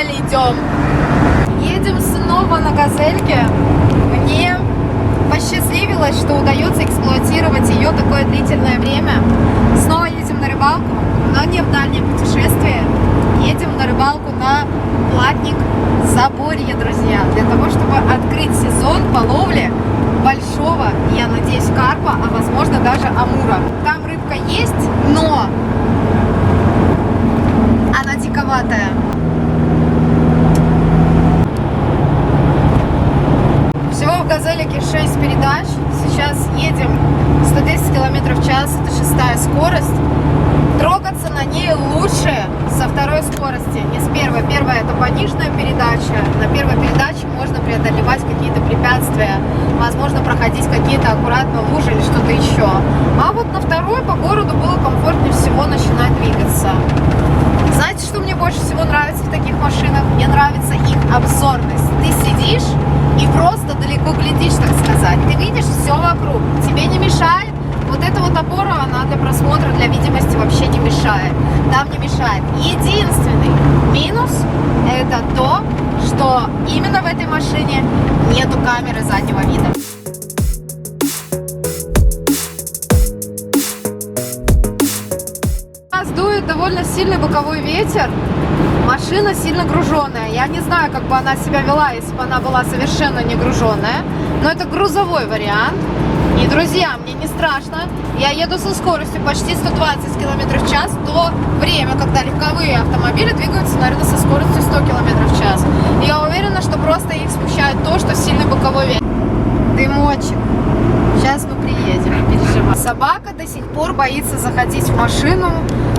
погнали, идем. Едем снова на газельке. Мне посчастливилось, что удается эксплуатировать ее такое длительное время. Снова едем на рыбалку, но не в дальнее путешествие. Едем на рыбалку на платник Заборье, друзья, для того, чтобы открыть сезон по ловле большого, я надеюсь, карпа, а возможно даже амура. Там рыбка есть, но она диковатая. Всего в газелике 6 передач. Сейчас едем 110 км в час, это 6-я скорость. Трогаться на ней лучше со второй скорости, не с первой. Первая — это пониженная передача. На первой передаче можно преодолевать какие-то препятствия, возможно, проходить какие-то аккуратно лужи или что-то еще. А вот на второй по городу было комфортнее всего начинать двигаться. Знаете, что мне больше всего нравится в таких машинах? Мне нравится их обзорность. Ты сидишь и просто далеко глядишь, так сказать. Ты видишь все вокруг, тебе не мешает. Вот эта вот опора, она для просмотра, для видимости вообще не мешает. Там не мешает. Единственный минус — это то, что именно в этой машине нету камеры заднего вида. Сейчас дует довольно сильный боковой ветер. Машина сильно груженная. Я не знаю, как бы она себя вела, если бы она была совершенно не груженная. Но это грузовой вариант. И, друзья, мне не страшно. Я еду со скоростью почти 120 км в час. То время, когда легковые автомобили двигаются, наверное, со скоростью 100 км в час. И я уверена, что просто их смущает то, что сильный боковой ветер. Дымочек. Сейчас мы приедем, не переживай. Собака до сих пор боится заходить в машину.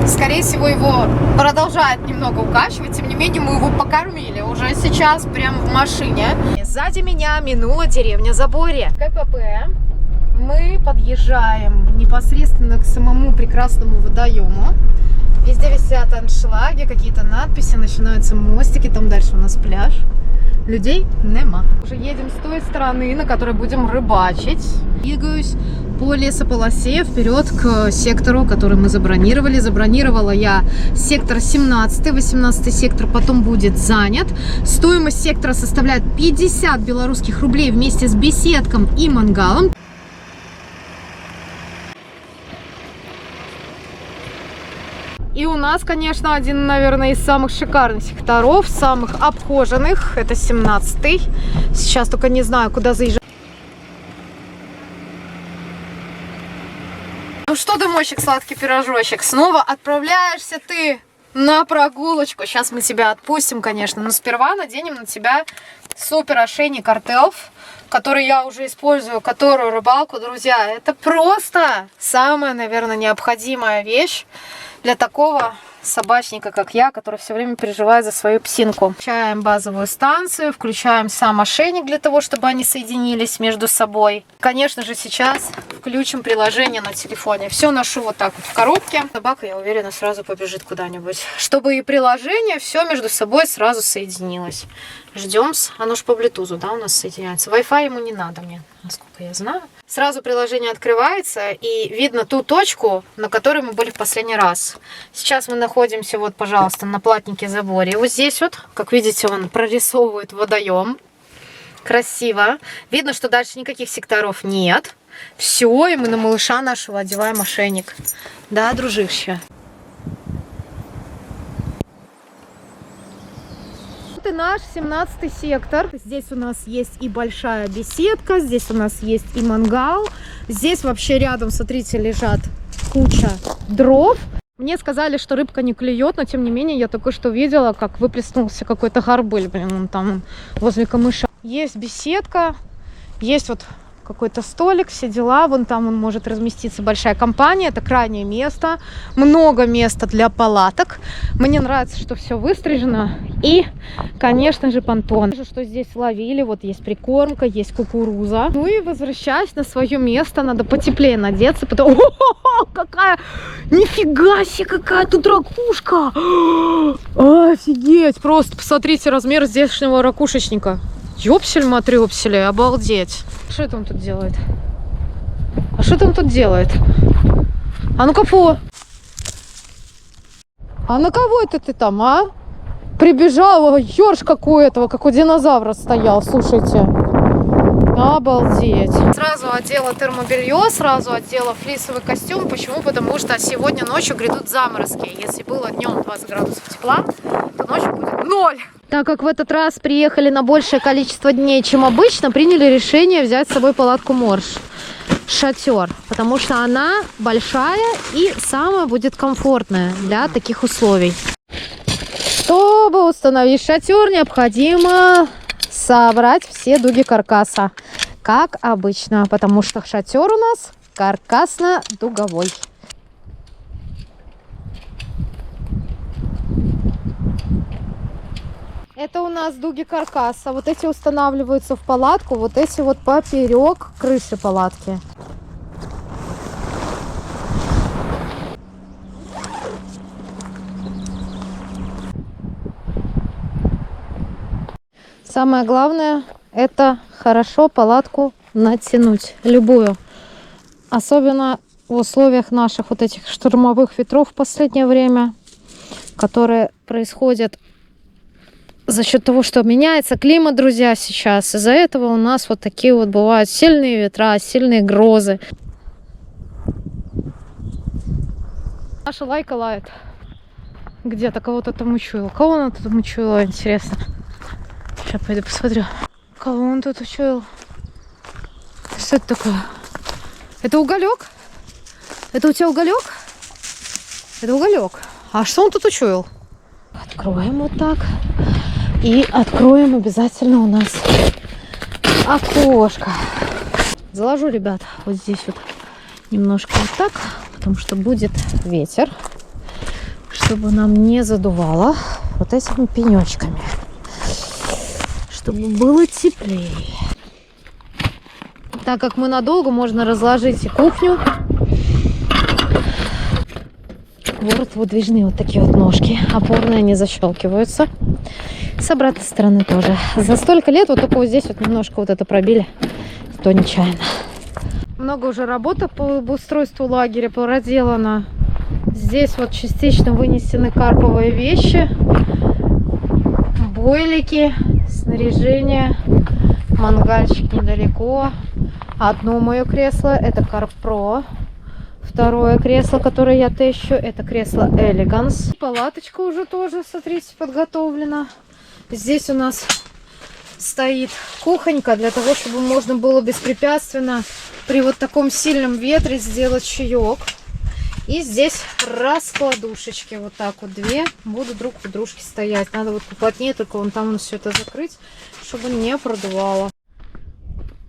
Скорее всего, его продолжает немного укачивать. Тем не менее, мы его покормили уже сейчас прямо в машине. Сзади меня минула деревня Заборье. КПП. Мы подъезжаем непосредственно к самому прекрасному водоему. Везде висят аншлаги, какие-то надписи, начинаются мостики. Там дальше у нас пляж. Людей нема. Уже едем с той стороны, на которой будем рыбачить. Двигаюсь по лесополосе вперед к сектору, который мы забронировали. Забронировала я сектор 17, 18 сектор потом будет занят. Стоимость сектора составляет 50 белорусских рублей вместе с беседком и мангалом. И у нас, конечно, один, наверное, из самых шикарных секторов, самых обхоженных. Это 17-й. Сейчас только не знаю, куда заезжать. Ну что, дымочек, сладкий пирожочек, снова отправляешься ты на прогулочку. Сейчас мы тебя отпустим, конечно, но сперва наденем на тебя супер ошейник Артелф, который я уже использую, которую рыбалку, друзья. Это просто самая, наверное, необходимая вещь для такого собачника, как я, который все время переживает за свою псинку. Включаем базовую станцию, включаем сам ошейник для того, чтобы они соединились между собой. Конечно же, сейчас включим приложение на телефоне. Все ношу вот так вот в коробке. Собака, я уверена, сразу побежит куда-нибудь. Чтобы и приложение все между собой сразу соединилось. Ждем. Оно же по Bluetooth, да, у нас соединяется. Wi-Fi ему не надо мне, насколько я знаю. Сразу приложение открывается и видно ту точку, на которой мы были в последний раз. Сейчас мы находимся, вот, пожалуйста, на платнике Заборье. Вот здесь вот, как видите, он прорисовывает водоем. Красиво. Видно, что дальше никаких секторов нет. Все, и мы на малыша нашего одеваем ошейник. Да, дружище? Это наш 17-й сектор. Здесь у нас есть и большая беседка, здесь у нас есть и мангал. Здесь вообще рядом, смотрите, лежат куча дров. Мне сказали, что рыбка не клюет, но тем не менее я только что видела, как выплеснулся какой-то горбыль, блин, он там возле камыша. Есть беседка, есть вот какой-то столик, все дела. Вон там он может разместиться, большая компания. Это крайнее место. Много места для палаток. Мне нравится, что все выстрижено. И, конечно же, понтон. Вижу, что здесь ловили. Вот есть прикормка, есть кукуруза. Ну и возвращаясь на свое место, надо потеплее надеться. Потому... О, какая! Нифига себе, какая тут ракушка! Офигеть! Просто посмотрите размер здешнего ракушечника. Ёпсель-матрёпсель, обалдеть. Что это он тут делает? А что это он тут делает? А ну-ка, фу! А на кого это ты там, а? Прибежал ёрш какой-то, как у динозавра стоял, слушайте. Обалдеть. Сразу одела термобелье, сразу одела флисовый костюм. Почему? Потому что сегодня ночью грядут заморозки. Если было днем 20 градусов тепла, то ночью будет 0. Так как в этот раз приехали на большее количество дней, чем обычно, приняли решение взять с собой палатку Морж. Шатер, потому что она большая и самая будет комфортная для таких условий. Чтобы установить шатер, необходимо собрать все дуги каркаса, как обычно, потому что шатер у нас каркасно-дуговой. Это у нас дуги каркаса. Вот эти устанавливаются в палатку, вот эти вот поперек крыши палатки. Самое главное — это хорошо палатку натянуть, любую. Особенно в условиях наших вот этих штормовых ветров в последнее время, которые происходят за счет того, что меняется климат, друзья, сейчас. Из-за этого у нас вот такие вот бывают сильные ветра, сильные грозы. Наша лайка лает. Где-то кого-то там учуял. Кого она тут учуяла, интересно? Сейчас пойду посмотрю. Кого он тут учуял? Что это такое? Это уголек? Это у тебя уголек? Это уголек. А что он тут учуял? Откроем вот так. И откроем обязательно у нас окошко. Заложу, ребят, вот здесь вот немножко вот так, потому что будет ветер, чтобы нам не задувало вот этими пенечками, чтобы было теплее. Так как мы надолго, можно разложить и кухню. Вот выдвижные вот такие вот ножки. Опорные, они защелкиваются. С обратной стороны тоже. За столько лет вот только вот здесь вот немножко вот это пробили. То нечаянно. Много уже работы по обустройству лагеря проделано. Здесь вот частично вынесены карповые вещи. Бойлики, снаряжение. Мангальчик недалеко. Одно мое кресло, это Карпро. Второе кресло, которое я тещу, это кресло Элеганс. Палаточка уже тоже, смотрите, подготовлена. Здесь у нас стоит кухонька для того, чтобы можно было беспрепятственно при вот таком сильном ветре сделать чаек. И здесь раскладушечки, вот так вот две, будут друг у дружки стоять. Надо вот поплотнее, только вон там все это закрыть, чтобы не продувало.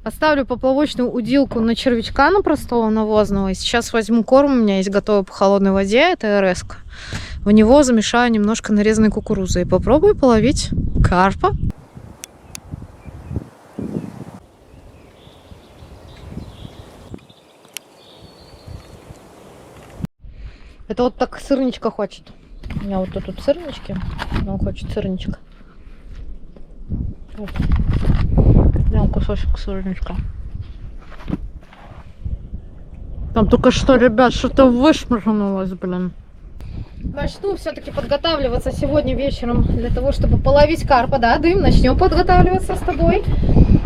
Поставлю поплавочную удилку на червячка, на простого навозного. И сейчас возьму корм, у меня есть готовый по холодной воде, это РС-ка. В него замешаю немножко нарезанной кукурузы и попробую половить карпа. Это вот так сырничка хочет. У меня вот тут сырнички, он хочет сырничка. Вот. Прям кусочек сырничка. Там только что, ребят, что-то вышмырнулось, блин. Начну все-таки подготавливаться сегодня вечером для того, чтобы половить карпа. Да, Дым, начнем подготавливаться с тобой.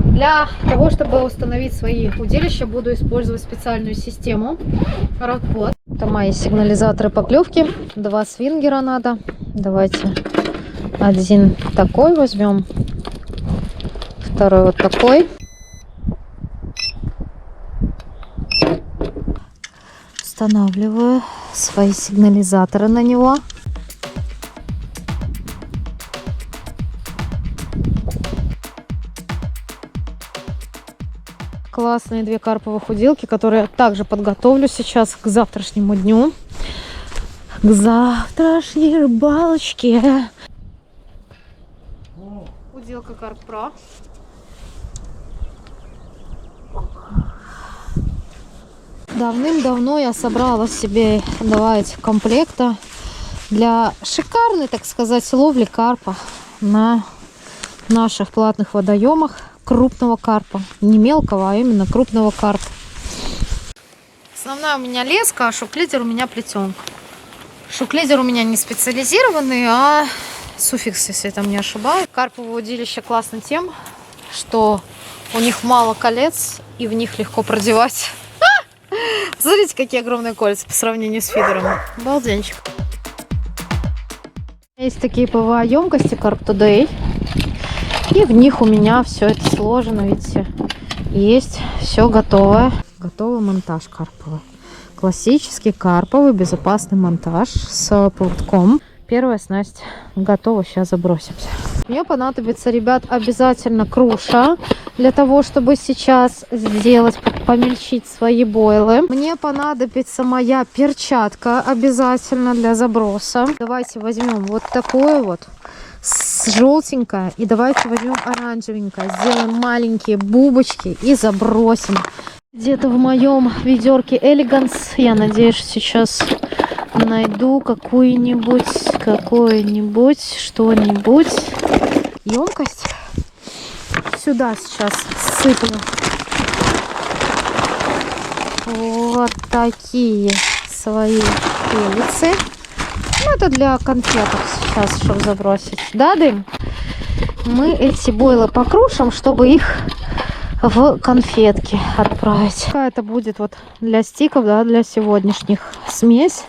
Для того, чтобы установить свои удилища, буду использовать специальную систему Родпод. Это мои сигнализаторы поклевки. 2 свингера надо. Давайте один такой возьмем. Второй вот такой. Устанавливаю свои сигнализаторы на него. Классные 2 карповых удилки, которые я также подготовлю сейчас к завтрашнему дню. К завтрашней рыбалочке. Удилка Карпро. Давным-давно я собрала себе 2 комплекта для шикарной, так сказать, ловли карпа на наших платных водоемах. Крупного карпа. Не мелкого, а именно крупного карпа. Основная у меня леска, а шук-лидер у меня плетенка. Шук-лидер у меня не специализированный, а суффикс, если я там не ошибаюсь. Карповое удилище классно тем, что у них мало колец, и в них легко продевать. Смотрите, какие огромные кольца по сравнению с фидером. Балденчик. Есть такие ПВА-емкости Carp Today. И в них у меня все это сложено, видите. Есть все готовое. Готовый монтаж карповый. Классический карповый безопасный монтаж с поводком. Первая снасть готова, сейчас забросимся. Мне понадобится, ребят, обязательно круша для того, чтобы сейчас сделать, помельчить свои бойлы. Мне понадобится моя перчатка обязательно для заброса. Давайте возьмем вот такое вот желтенькое и давайте возьмем оранжевенькое. Сделаем маленькие бубочки и забросим. Где-то в моем ведерке Elegance, я надеюсь, сейчас найду какую-нибудь, что-нибудь. Емкость. Сюда сейчас сыплю вот такие свои пелицы. Ну, это для конфеток сейчас, чтобы забросить. Да, Дым? Мы эти бойлы покрушим, чтобы их в конфетки отправить. Это будет вот для стиков, да, для сегодняшних смесь.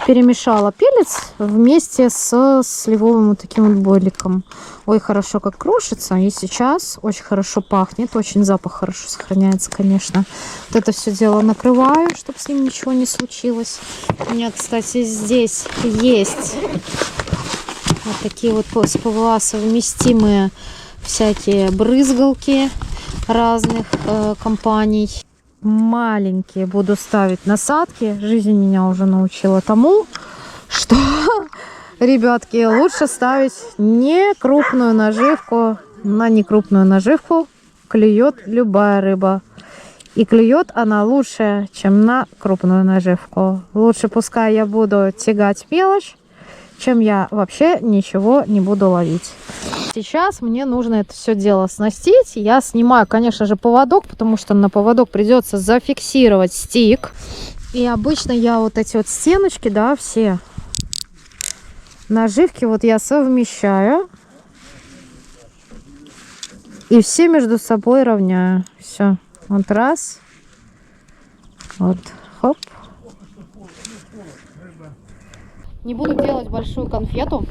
Перемешала пелец вместе с сливовым вот таким вот бойликом. Ой, хорошо как крушится. И сейчас очень хорошо пахнет. Очень запах хорошо сохраняется, конечно. Вот это все дело накрываю, чтобы с ним ничего не случилось. У меня, кстати, здесь есть вот такие вот с ПВА совместимые всякие брызгалки разных компаний. Маленькие буду ставить насадки. Жизнь меня уже научила тому, что, ребятки, лучше ставить не крупную наживку. На некрупную наживку клюет любая рыба. И клюет она лучше, чем на крупную наживку. Лучше пускай я буду тягать мелочь, чем я вообще ничего не буду ловить. Сейчас мне нужно это все дело снастить. Я снимаю, конечно же, поводок, потому что на поводок придется зафиксировать стик. И обычно я вот эти вот стеночки, да, все наживки вот я совмещаю. И все между собой равняю. Все. Вот раз. Вот. Хоп. Не буду делать большую конфету.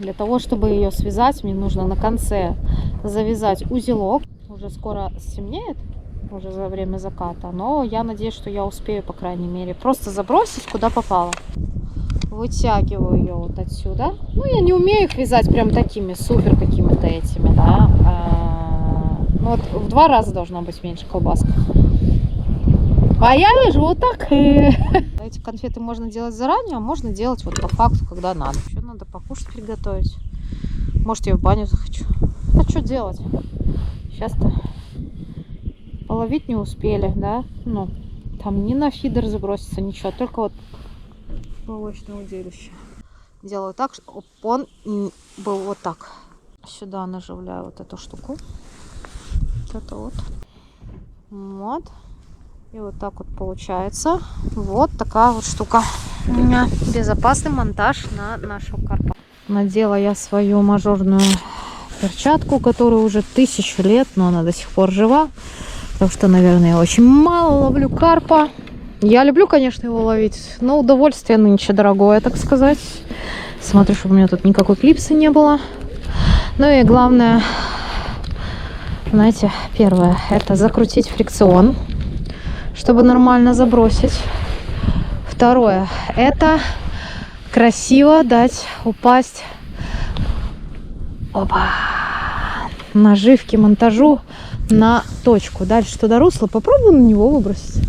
Для того, чтобы ее связать, мне нужно на конце завязать узелок. Уже скоро стемнеет, уже за время заката, но я надеюсь, что я успею, по крайней мере, просто забросить куда попало. Вытягиваю ее вот отсюда. Ну, я не умею их вязать прям такими супер какими-то этими, да. Ну, вот в 2 раза должна быть меньше колбаска. А я вижу вот так. Эти конфеты можно делать заранее, а можно делать вот по факту, когда надо. Еще надо покушать приготовить. Может, я в баню захочу. А что делать? Сейчас-то половить не успели, да? Ну, там ни на фидер забросится, ничего. Только вот молочное удилище. Делаю так, чтобы он был вот так. Сюда наживляю вот эту штуку. Вот это вот. Вот. И вот так вот получается. Вот такая вот штука. У меня безопасный монтаж на нашу карпа. Надела я свою мажорную перчатку, которая уже 1000 лет, но она до сих пор жива. Потому что, наверное, я очень мало ловлю карпа. Я люблю, конечно, его ловить, но удовольствие нынче дорогое, так сказать. Смотрю, чтобы у меня тут никакой клипсы не было. Ну и главное, знаете, первое, это закрутить фрикцион, чтобы нормально забросить. Второе, это красиво дать упасть наживки, монтажу на точку. Дальше туда русло, попробую на него выбросить.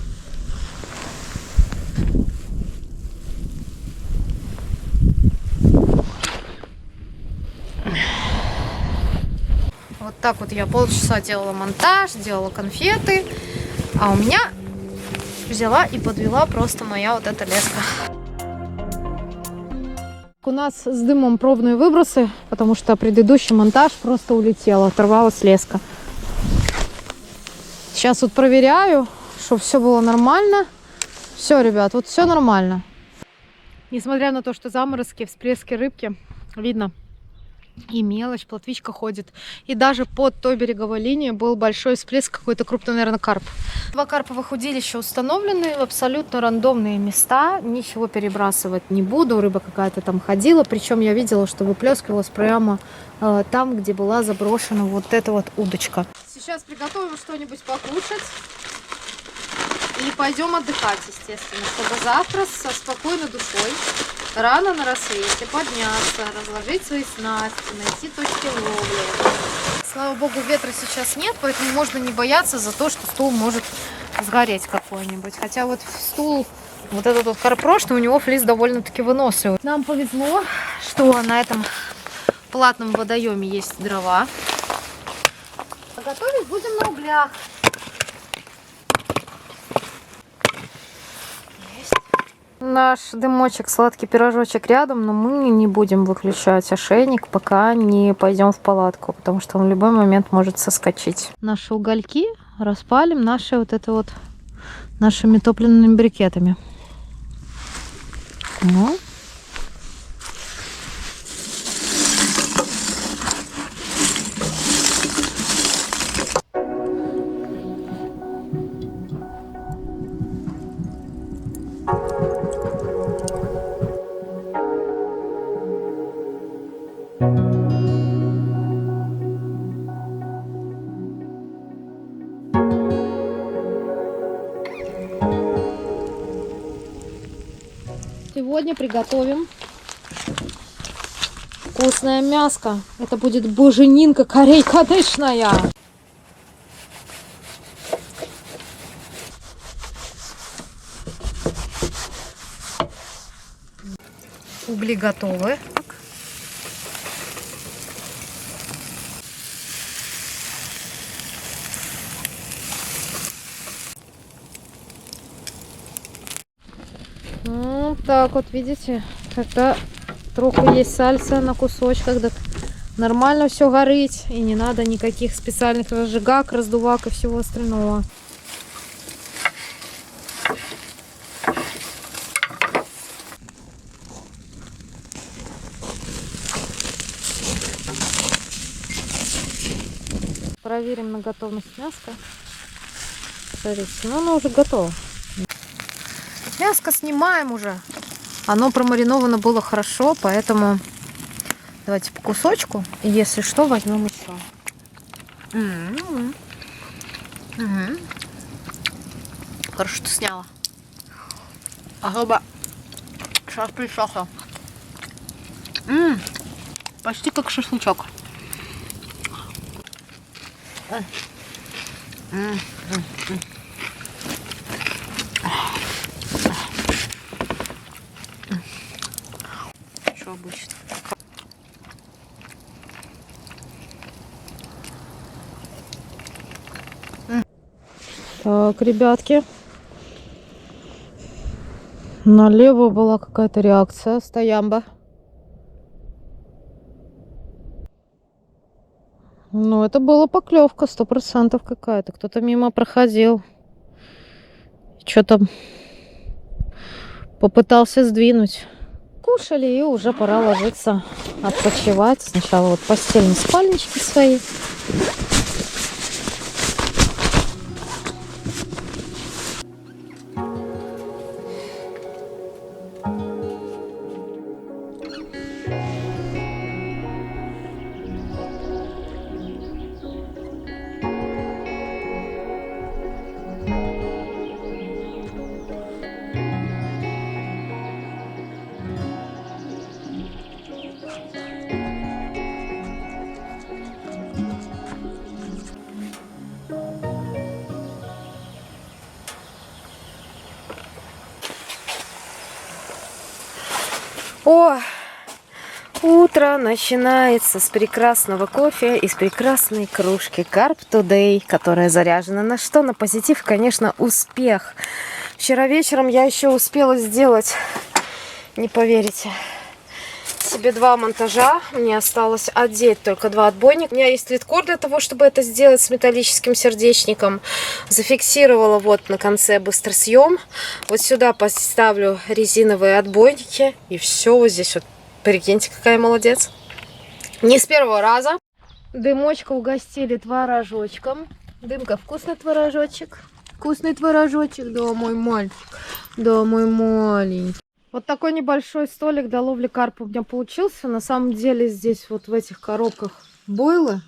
Вот так вот я полчаса делала монтаж, делала конфеты, а у меня взяла и подвела просто моя вот эта леска. У нас с Дымом пробные выбросы, потому что предыдущий монтаж просто улетел, оторвалась леска. Сейчас вот проверяю, чтобы все было нормально. Все, ребят, вот все нормально. Несмотря на то, что заморозки, всплески рыбки, Видно. И мелочь, плотвичка ходит. И даже под той береговой линией был большой всплеск, какой-то крупный, наверное, карп. Два карповых удилища установлены в абсолютно рандомные места. Ничего перебрасывать не буду. Рыба какая-то там ходила. Причем я видела, что выплескивалась прямо там, где была заброшена вот эта вот удочка. Сейчас приготовим что-нибудь покушать. И пойдем отдыхать, естественно, чтобы завтра со спокойной душой рано на рассвете подняться, разложить свои снасти, найти точки ловли. Слава богу, ветра сейчас нет, поэтому можно не бояться за то, что стул может сгореть какой-нибудь. Хотя вот стул, вот этот вот карпрошный, у него флис довольно-таки выносливый. Нам повезло, что на этом платном водоеме есть дрова. А готовить будем на углях. Наш дымочек, сладкий пирожочек рядом, но мы не будем выключать ошейник, пока не пойдем в палатку, потому что он в любой момент может соскочить. Наши угольки распалим нашими топливными брикетами. Ну. Сегодня приготовим вкусное мяско. Это будет буженинка корейка-дышная. Угли готовы. Ну, так вот, видите, когда троху есть сальса на кусочках, так нормально все горит, и не надо никаких специальных разжигак, раздувак и всего остального. Проверим на готовность мяска. Смотрите, ну оно уже готово. Мяско снимаем уже. Оно промариновано было хорошо, поэтому давайте по кусочку. И если что, возьмем еще. Хорошо, что сняла. А рыба сейчас присохла. Почти как шашлычок. Что обычно? Так, ребятки, налево была какая-то реакция, стоямба. Ну, это была поклевка, 100% какая-то. Кто-то мимо проходил. Что-то попытался сдвинуть. Кушали, и уже пора ложиться, отпочивать. Сначала вот постельные спальнички свои. О, утро начинается с прекрасного кофе из прекрасной кружки Carp Today, которая заряжена на что? На позитив, конечно, успех. Вчера вечером я еще успела сделать, не поверите, себе 2 монтажа. Мне осталось одеть только 2 отбойника. У меня есть литкор для того, чтобы это сделать с металлическим сердечником. Зафиксировала вот на конце быстросъем. Вот сюда поставлю резиновые отбойники. И все, вот здесь вот Прикиньте, какая молодец. Не с первого раза. Дымочка угостили творожочком. Дымка, вкусный творожочек? Вкусный творожочек, да, мой мальчик. Да, мой маленький. Вот такой небольшой столик для ловли карпа у меня получился. На самом деле здесь вот в этих коробках бойлы.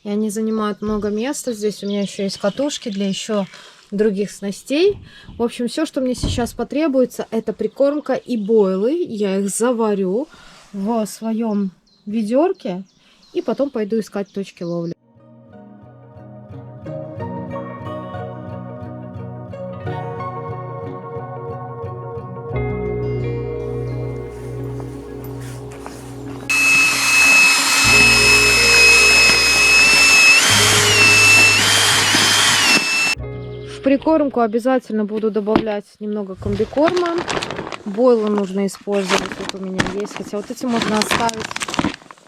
И они занимают много места. Здесь у меня еще есть катушки для еще других снастей. В общем, все, что мне сейчас потребуется, это прикормка и бойлы. Я их заварю в своем ведерке и потом пойду искать точки ловли. В прикормку обязательно буду добавлять немного комбикорма. Бойлы нужно использовать. Вот у меня есть. Хотя вот эти можно оставить.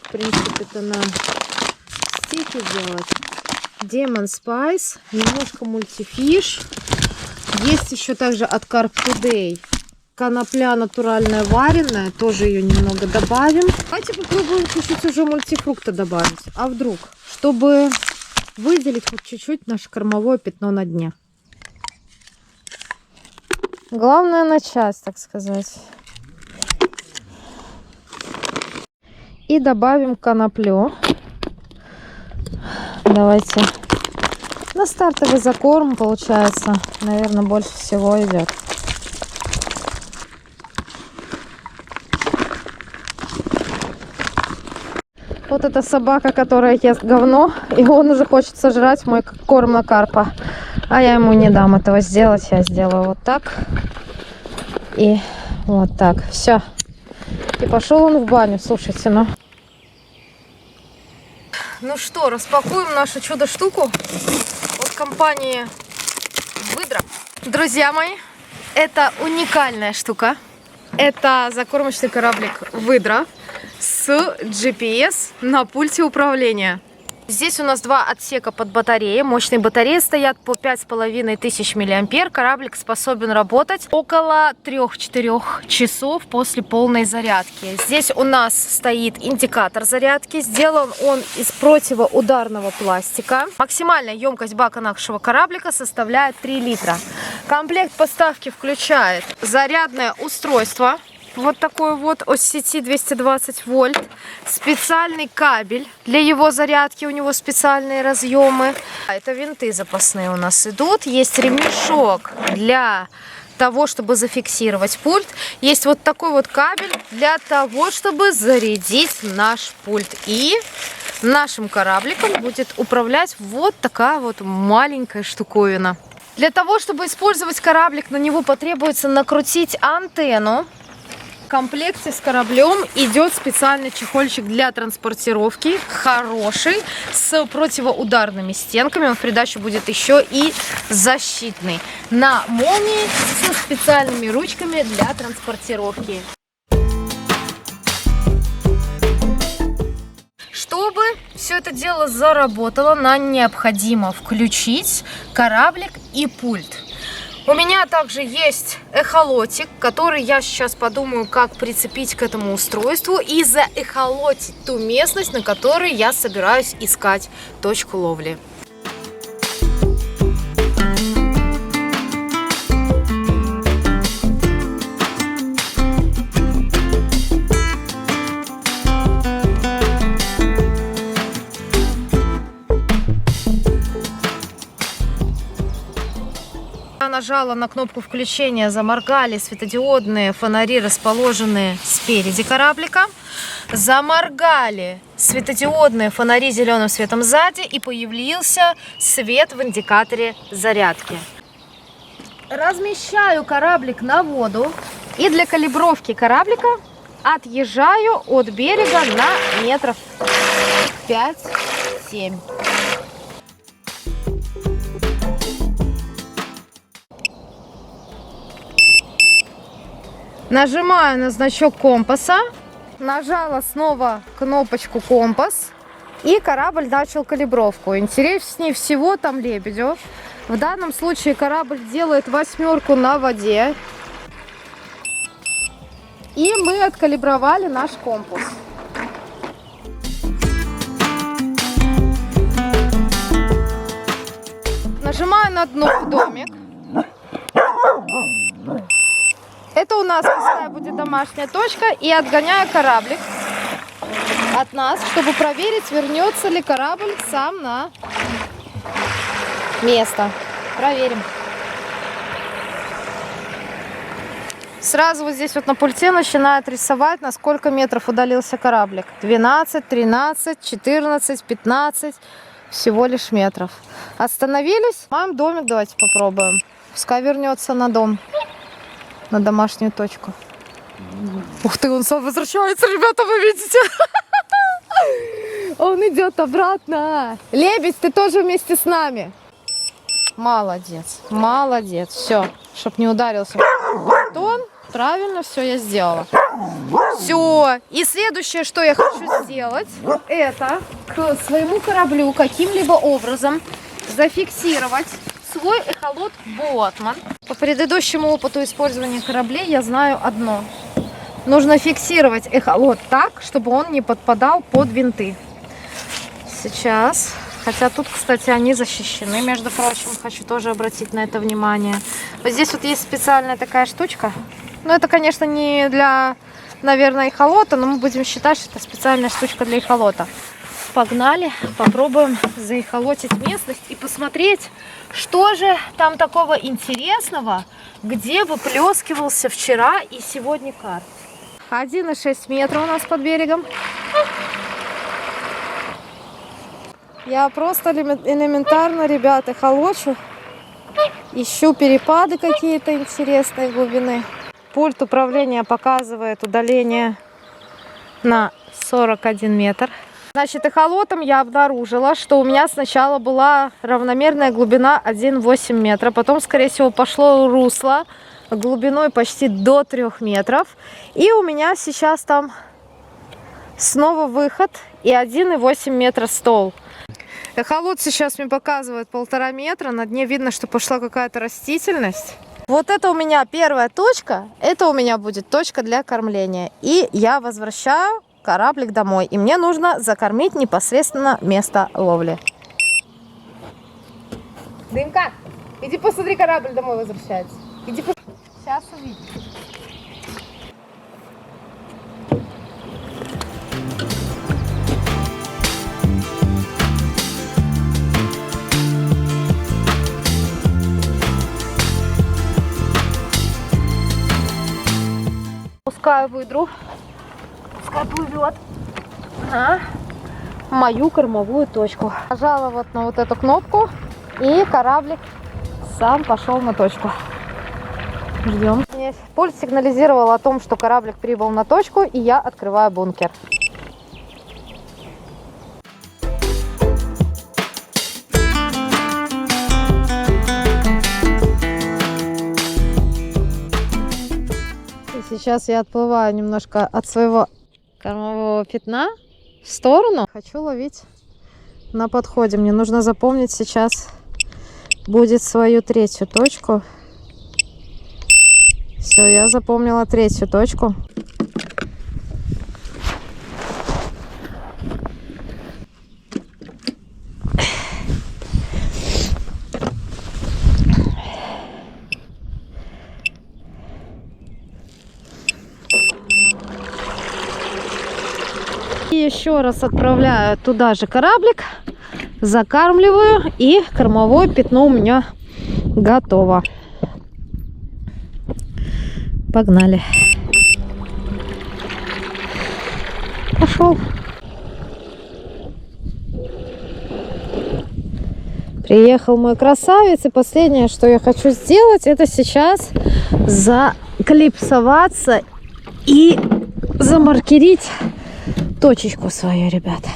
В принципе, это на стейки сделать. Demon Spice. Немножко мультифиш. Есть еще также от Carp Today. Конопля натуральная вареная. Тоже ее немного добавим. Давайте попробуем чуть-чуть уже мультифрукта добавить. А вдруг? Чтобы выделить хоть чуть-чуть наше кормовое пятно на дне. Главное начать, так сказать. И добавим коноплю. Давайте. На стартовый закорм, получается, наверное, больше всего идет. Вот эта собака, которая ест говно, и он уже хочет сожрать мой корм на карпа. А я ему не дам этого сделать. Я сделаю вот так. И вот так. Все. И пошел он в баню. Слушайте, ну. Ну что, распакуем нашу чудо-штуку от компании Выдра. Друзья мои, это уникальная штука. Это закормочный кораблик Выдра с GPS на пульте управления. Здесь у нас два отсека под батареи. Мощные батареи стоят по 5500 мА. Кораблик способен работать около 3-4 часов после полной зарядки. Здесь у нас стоит индикатор зарядки. Сделан он из противоударного пластика. Максимальная емкость бака нашего кораблика составляет 3 литра. Комплект поставки включает зарядное устройство. Вот такой вот от сети 220 вольт. Специальный кабель для его зарядки. У него специальные разъемы. Это винты запасные у нас идут. Есть ремешок для того, чтобы зафиксировать пульт. Есть вот такой вот кабель для того, чтобы зарядить наш пульт. И нашим корабликом будет управлять вот такая вот маленькая штуковина. Для того, чтобы использовать кораблик, на него потребуется накрутить антенну. В комплекте с кораблем идет специальный чехольчик для транспортировки, хороший, с противоударными стенками. Он в придачу будет еще и защитный. На молнии со специальными ручками для транспортировки. Чтобы все это дело заработало, нам необходимо включить кораблик и пульт. У меня также есть эхолотик, который я сейчас подумаю, как прицепить к этому устройству и заэхолотить ту местность, на которой я собираюсь искать точку ловли. Нажала на кнопку включения, заморгали светодиодные фонари, расположенные спереди кораблика. Заморгали светодиодные фонари зеленым светом сзади, и появился свет в индикаторе зарядки. Размещаю кораблик на воду и для калибровки кораблика отъезжаю от берега на метров 5-7. Нажимаю на значок компаса, нажала снова кнопочку компас, и корабль начал калибровку. Интереснее всего там Лебедев. В данном случае корабль делает 8 на воде. И мы откалибровали наш компас. Нажимаю на дно в домик. Это у нас пускай будет домашняя точка. И отгоняю кораблик от нас, чтобы проверить, вернется ли корабль сам на место. Проверим. Сразу вот здесь вот на пульте начинает рисовать, на сколько метров удалился кораблик. 12, 13, 14, 15 всего лишь метров. Остановились. Маем домик, давайте попробуем. Пускай вернется на дом, на домашнюю точку. Ух ты, он сам возвращается, ребята, вы видите? Он идет обратно. Лебедь, ты тоже вместе с нами. Молодец, молодец. Все, чтоб не ударился в бетон. Правильно, все я сделала. Все. И следующее, что я хочу сделать, это к своему кораблю каким-либо образом зафиксировать свой эхолот Боатман. По предыдущему опыту использования кораблей я знаю одно. Нужно фиксировать эхолот так, чтобы он не подпадал под винты. Сейчас. Хотя тут, кстати, они защищены, между прочим. Хочу тоже обратить на это внимание. Вот здесь вот есть специальная такая штучка. Но это, конечно, не для, наверное, эхолота, но мы будем считать, что это специальная штучка для эхолота. Погнали, попробуем заэхолотить местность и посмотреть, что же там такого интересного, где выплескивался вчера и сегодня карп. 1,6 метра у нас под берегом. Я просто элементарно, ребята, эхолочу. Ищу перепады какие-то интересной глубины. Пульт управления показывает удаление на 41 метр. Значит, эхолотом я обнаружила, что у меня сначала была равномерная глубина 1,8 метра. Потом, скорее всего, пошло русло глубиной почти до 3 метров. И у меня сейчас там снова выход и 1,8 метра стол. Эхолот сейчас мне показывает 1,5 метра. На дне видно, что пошла какая-то растительность. Вот это у меня первая точка. Это у меня будет точка для кормления. И я возвращаю кораблик домой. И мне нужно закормить непосредственно место ловли. Дымка, иди посмотри, корабль домой возвращается. Иди Сейчас увидишь. Пускай выдру, пускай плывет на мою кормовую точку. Нажала вот на вот эту кнопку, и кораблик сам пошел на точку. Ждем. Пульт сигнализировал о том, что кораблик прибыл на точку, и я открываю бункер. Сейчас я отплываю немножко от своего кормового пятна в сторону. Хочу ловить на подходе. Мне нужно запомнить сейчас будет свою 3-ю точку. Все, я запомнила 3-ю точку. Еще раз отправляю туда же кораблик, закармливаю, и кормовое пятно у меня готово. Погнали. Пошел. Приехал мой красавец, и последнее, что я хочу сделать, это сейчас заклипсоваться и замаркерить точечку свою, ребята.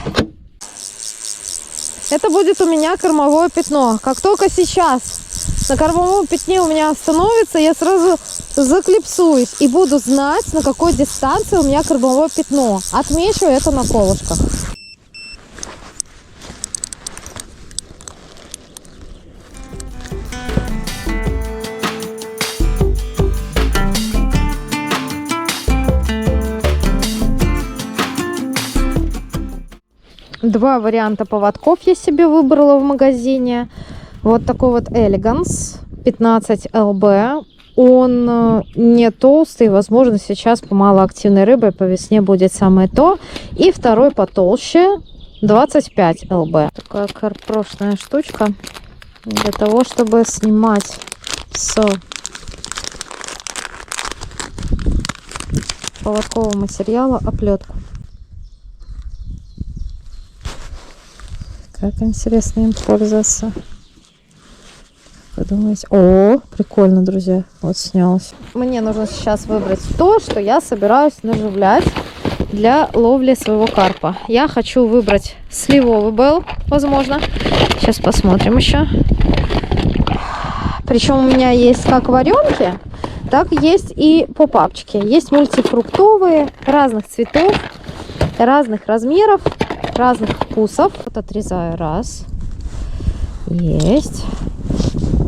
Это будет у меня кормовое пятно. Как только сейчас на кормовом пятне у меня остановится, я сразу заклипсуюсь и буду знать, на какой дистанции у меня кормовое пятно. Отмечу это на колышках. Два варианта поводков я себе выбрала в магазине. Вот такой вот Elegance 15 LB. Он не толстый, возможно, сейчас по малоактивной рыбе по весне будет самое то. И второй потолще 25 LB. Такая карпрошная штучка для того, чтобы снимать с поводкового материала оплетку. Как интересно им пользоваться. Подумайте. О, прикольно, друзья. Вот снялось. Мне нужно сейчас выбрать то, что я собираюсь наживлять для ловли своего карпа. Я хочу выбрать сливовый бел, возможно. Сейчас посмотрим еще. Причем у меня есть как варенки, так есть и попапчики. Есть мультифруктовые, разных цветов, разных размеров, разных вкусов. Вот отрезаю раз. Есть.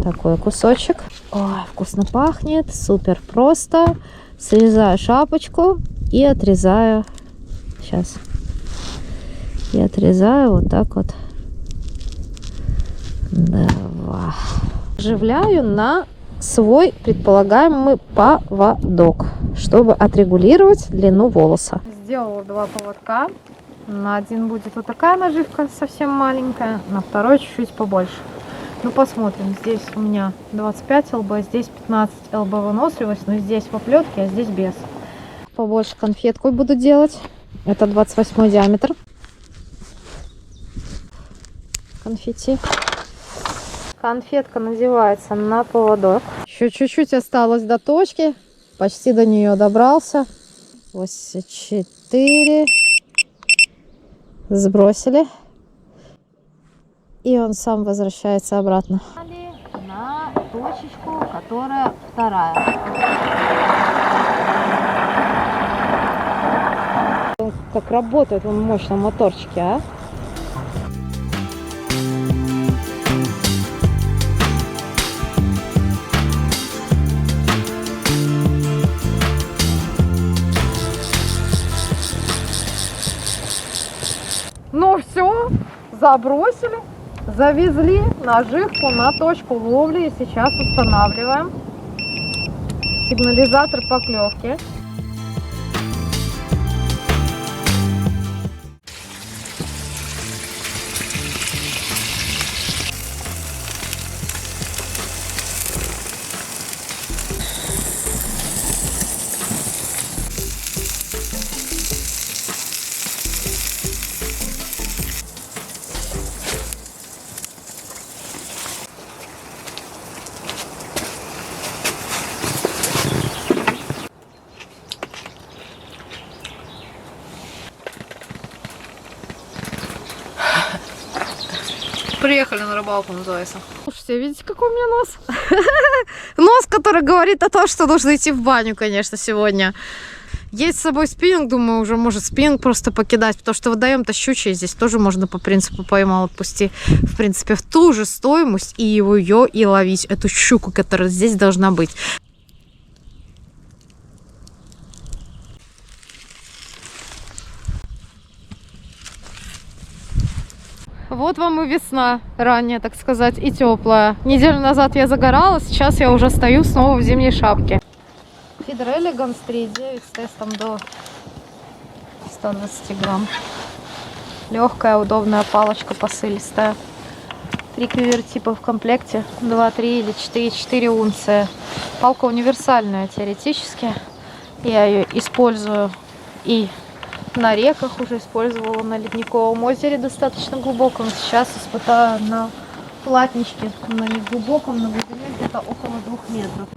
Такой кусочек. Ой, вкусно пахнет. Супер просто. Срезаю шапочку и отрезаю. Сейчас. И отрезаю вот так вот. Два. Оживляю на свой предполагаемый поводок, чтобы отрегулировать длину волоса. Сделала два поводка. На один будет вот такая наживка совсем маленькая, на второй чуть-чуть побольше. Ну, посмотрим. Здесь у меня 25 лб, здесь 15 лб выносливость, но здесь в оплетке, а здесь без. Побольше конфетку буду делать. Это 28 диаметр. Конфетти. Конфетка надевается на поводок. Еще чуть-чуть осталось до точки. Почти до нее добрался. 84. Сбросили. И он сам возвращается обратно. На точечку, которая вторая. Как работает он в мощном моторчике, а? Ну все, забросили. Завезли наживку на точку ловли и сейчас устанавливаем сигнализатор поклевки. Приехали на рыбалку, называется. Слушайте, видите, какой у меня нос? Нос, который говорит о том, что нужно идти в баню, конечно, сегодня. Есть с собой спиннинг, думаю, уже может спиннинг просто покидать, потому что водоем-то щучий, здесь тоже можно по принципу поймал, отпусти. В принципе, в ту же стоимость и ее и ловить, эту щуку, которая здесь должна быть. Вот вам и весна ранняя, так сказать, и теплая. Неделю назад я загорала, сейчас я уже стою снова в зимней шапке. Фидер Elegance 3,9 с тестом до 120 грамм. Легкая, удобная палочка посылистая. 3 квивертипа в комплекте. 2, 3 или 4 унции. Палка универсальная теоретически. Я ее использую и на реках, уже использовала на Ледниковом озере достаточно глубоком. Сейчас испытаю на платничке, на неглубоком, на глубине где-то около 2 метров.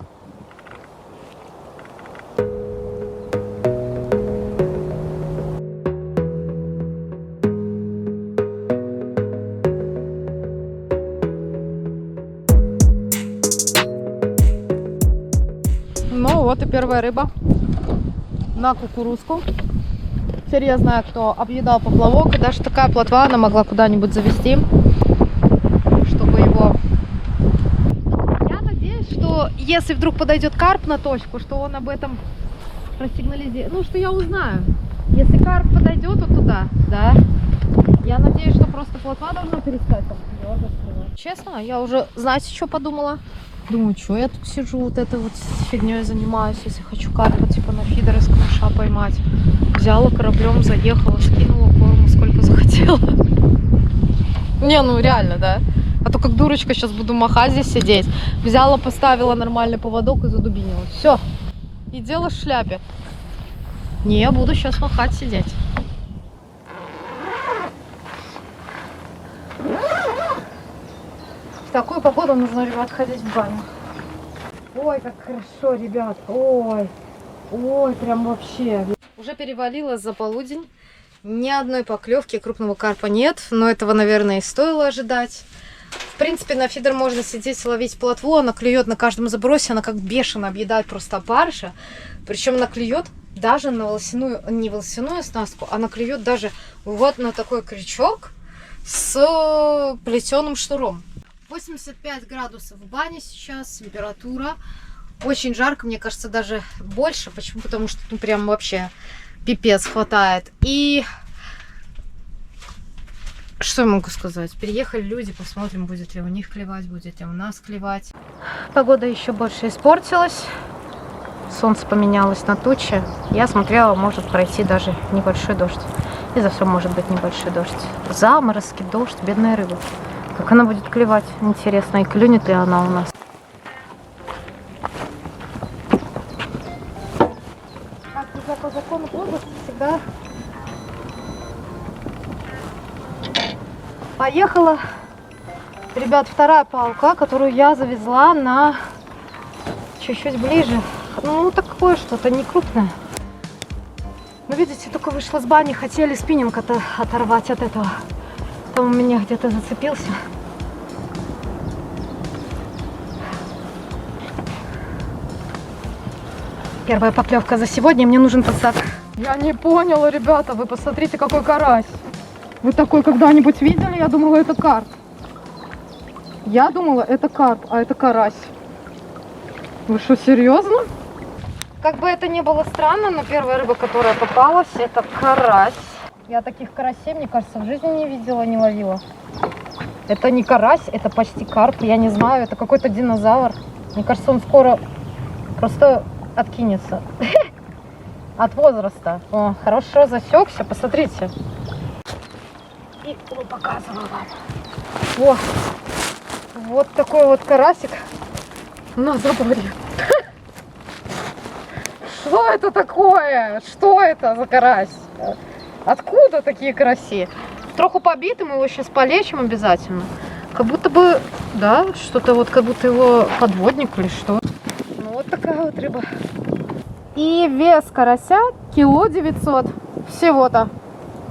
Ну вот и первая рыба на кукурузку. Теперь я знаю, кто объедал поплавок, и даже такая плотва она могла куда-нибудь завести, чтобы его... Я надеюсь, что если вдруг подойдет карп на точку, что он об этом просигнализирует. Ну, что я узнаю. Если карп подойдет вот туда, да, Я надеюсь, что просто плотва должна перестать там дергать. Честно, я уже, знаете, что подумала? Думаю, что я тут сижу, вот этой вот фигней занимаюсь, если хочу карпа типа на фидер из камыша поймать. Взяла кораблем, заехала, скинула корму, сколько захотела. Не, ну реально, да. А то как дурочка сейчас буду махать здесь сидеть. Взяла, поставила нормальный поводок и задубинила. Все. И дело в шляпе. Не, я буду сейчас махать сидеть. В такую погоду нужно, ребят, ходить в баню. Ой, как хорошо, ребят. Ой, ой, прям вообще. Уже перевалило за полудень. Ни одной поклевки крупного карпа нет. Но этого, наверное, и стоило ожидать. В принципе, на фидер можно сидеть, ловить плотву. Она клюет на каждом забросе. Она как бешено объедает просто опарыша. Причем она клюет даже на волосяную, не волосяную оснастку, она клюет даже вот на такой крючок с плетеным шнуром. 85 градусов в бане сейчас, температура. Очень жарко, мне кажется, даже больше. Почему? Потому что ну прям вообще пипец хватает. И что я могу сказать? Приехали люди, посмотрим, будет ли у них клевать, будет ли у нас клевать. Погода еще больше испортилась. Солнце поменялось на тучи. Я смотрела, может пройти даже небольшой дождь. И за все может быть небольшой дождь. Заморозки, дождь, бедная рыба. Как она будет клевать? Интересно, и клюнет ли она у нас? Как по закону области всегда поехала, ребят, вторая палка, которую я завезла на чуть-чуть ближе. Ну, такое что-то не крупное. Ну, видите, только вышла с бани, хотели спиннинг оторвать от этого. Там у меня где-то зацепился. Первая поклевка за сегодня, мне нужен подсак. Я не поняла, ребята, вы посмотрите, какой карась. Вы такой когда-нибудь видели? Я думала, это карп. Я думала, это карп, а это карась. Вы что, серьезно? Как бы это ни было странно, но первая рыба, которая попалась, это карась. Я таких карасей, мне кажется, в жизни не видела, не ловила. Это не карась, это почти карп, я не знаю, это какой-то динозавр. Мне кажется, он скоро просто откинется. От возраста. О, хорошо засекся, посмотрите. И показываю вам. О, вот такой вот карасик на заборе. Что это такое? Что это за карась? Откуда такие караси? Троху побитый, мы его сейчас полечим обязательно. Как будто бы, да, что-то вот, как будто его подводник или что. Ну вот такая вот рыба. И вес карася кило 900. Всего-то.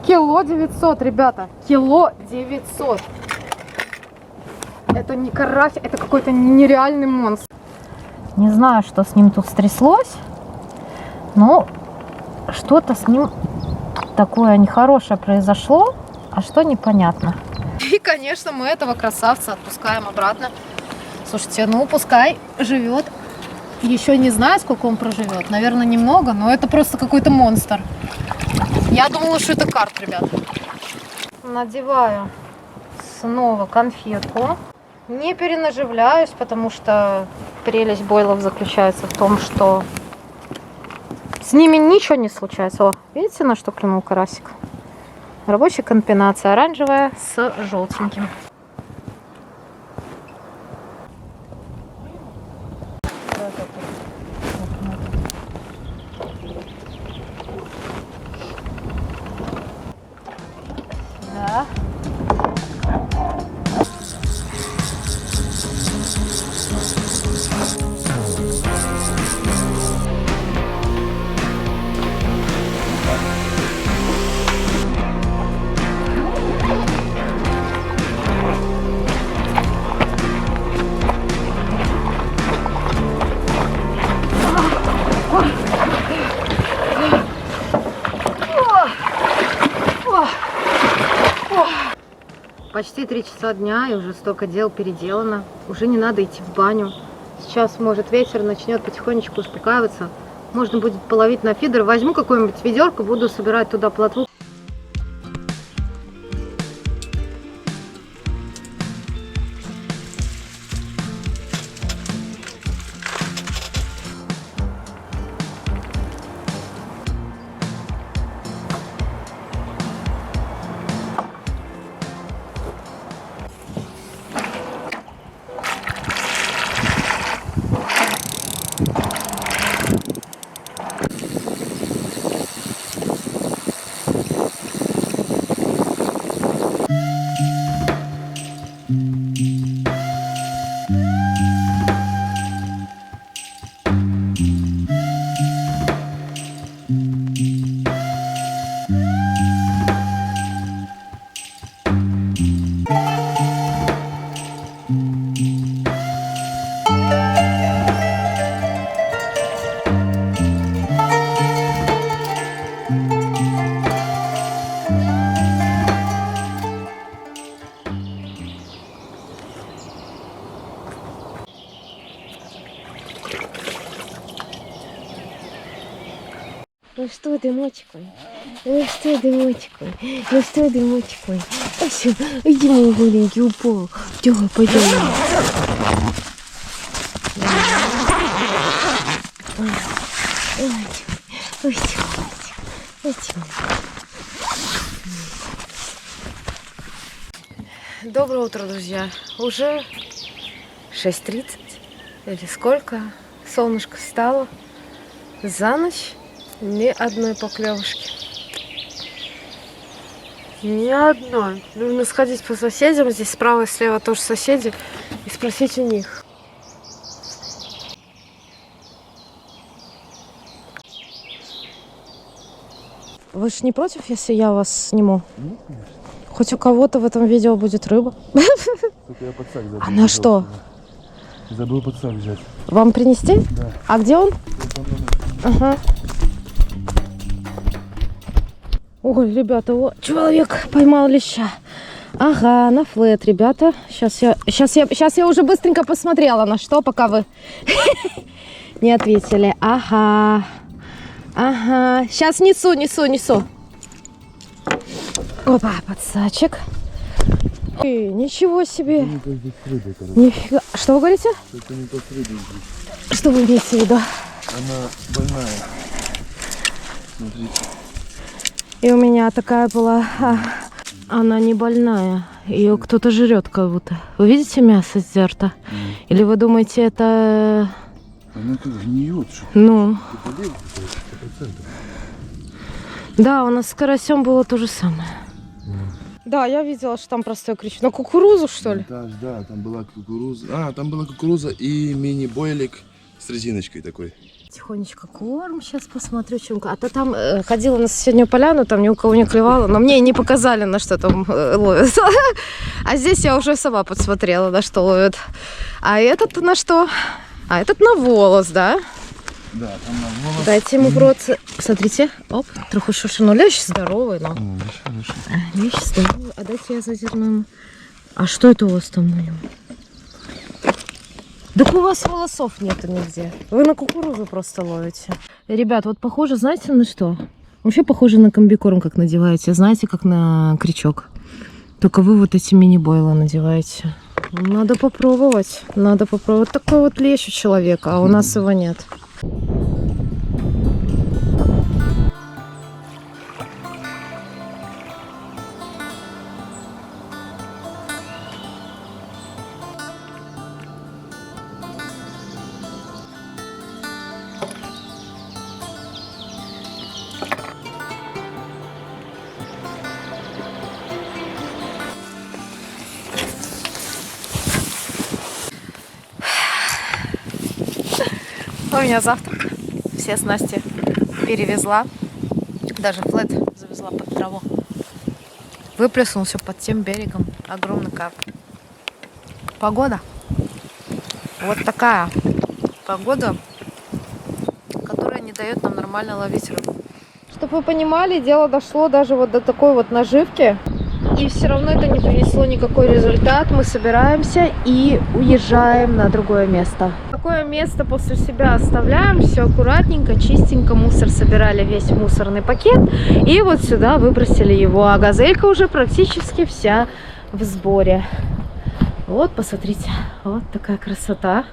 Кило 900, ребята. Кило 900. Это не карась, это какой-то нереальный монстр. Не знаю, что с ним тут стряслось. Но что-то с ним такое нехорошее произошло, а что непонятно. И, конечно, мы этого красавца отпускаем обратно. Слушайте, ну пускай живет. Еще не знаю, сколько он проживет. Наверное, немного, но это просто какой-то монстр. Я думала, что это карп, ребят. Надеваю снова конфетку. Не перенаживляюсь, потому что прелесть бойлов заключается в том, что с ними ничего не случается. О, видите, на что клюнул карасик? Рабочая комбинация оранжевая с желтеньким. Да. Почти 3 часа дня, и уже столько дел переделано. Уже не надо идти в баню. Сейчас, может, ветер начнет потихонечку успокаиваться. Можно будет половить на фидер. Возьму какое-нибудь ведерко, буду собирать туда плотву. Ну что, дымочек мой? Ну что, дымочек мой? Ну что, дымочек мой? А все, иди, мой голенький, упал. Тёма, пойдем. Ой, доброе утро, друзья. Уже 6:30 или сколько? Солнышко встало. За ночь ни одной поклевушки. Ни одной. Нужно сходить по соседям. Здесь справа и слева тоже соседи. И спросить у них. Вы же не против, если я вас сниму? Ну, конечно. Хоть у кого-то в этом видео будет рыба. Только я подсак забыл. А на что? Забыл подсак взять. Вам принести? Да. А где он? Ага. Ой, ребята, вот человек поймал леща. Ага, на флет, ребята. Сейчас я уже быстренько посмотрела, на что, пока вы не ответили. Ага. Ага. Сейчас несу. Опа, подсачек. Ничего себе. Нифига. Что вы говорите? Это не то с рыбой здесь. Что вы имеете в виду? Она больная. Смотрите. И у меня такая была. Она не больная. Ее кто-то жрет как будто. Вы видите мясо стерто? Или вы думаете, это... Она как гниет. Ну. Да, у нас с карасем было то же самое. Да, я видела, что там простой крючок. На кукурузу, что ли? Да, там была кукуруза. Там была кукуруза и мини-бойлик с резиночкой такой. Тихонечко корм, сейчас посмотрю, чем... А то там ходила на соседнюю поляну, там ни у кого не клевала, но мне не показали, на что там ловят. А здесь я уже сама подсмотрела, на что ловят. А этот на что? А этот на волос, да? Да, там на волос. Дайте ему браться. Смотрите, оп, трохи шушину. Лещ здоровый, но... Лещ здоровый. А дайте я зазерну ему. А что это у вас там на нем? Так у вас волосов нету нигде. Вы на кукурузу просто ловите. Ребят, вот похоже, знаете, на что? Вообще похоже на комбикорм, как надеваете. Знаете, как на крючок. Только вы вот эти мини-бойлы надеваете. Надо попробовать. Надо попробовать. Такой вот лещ у человека, а у нас его нет. У меня завтрак. Все снасти перевезла. Даже флет завезла под траву. Выплеснулся под тем берегом. Огромный карп. Погода. Вот такая погода, которая не дает нам нормально ловить рыбу. Чтобы вы понимали, дело дошло даже вот до такой вот наживки. И все равно это не принесло никакой результат. Мы собираемся и уезжаем на другое место. Такое место после себя оставляем. Все аккуратненько, чистенько. Мусор собирали, весь мусорный пакет. И вот сюда выбросили его. А газелька уже практически вся в сборе. Вот, посмотрите. Вот такая красота.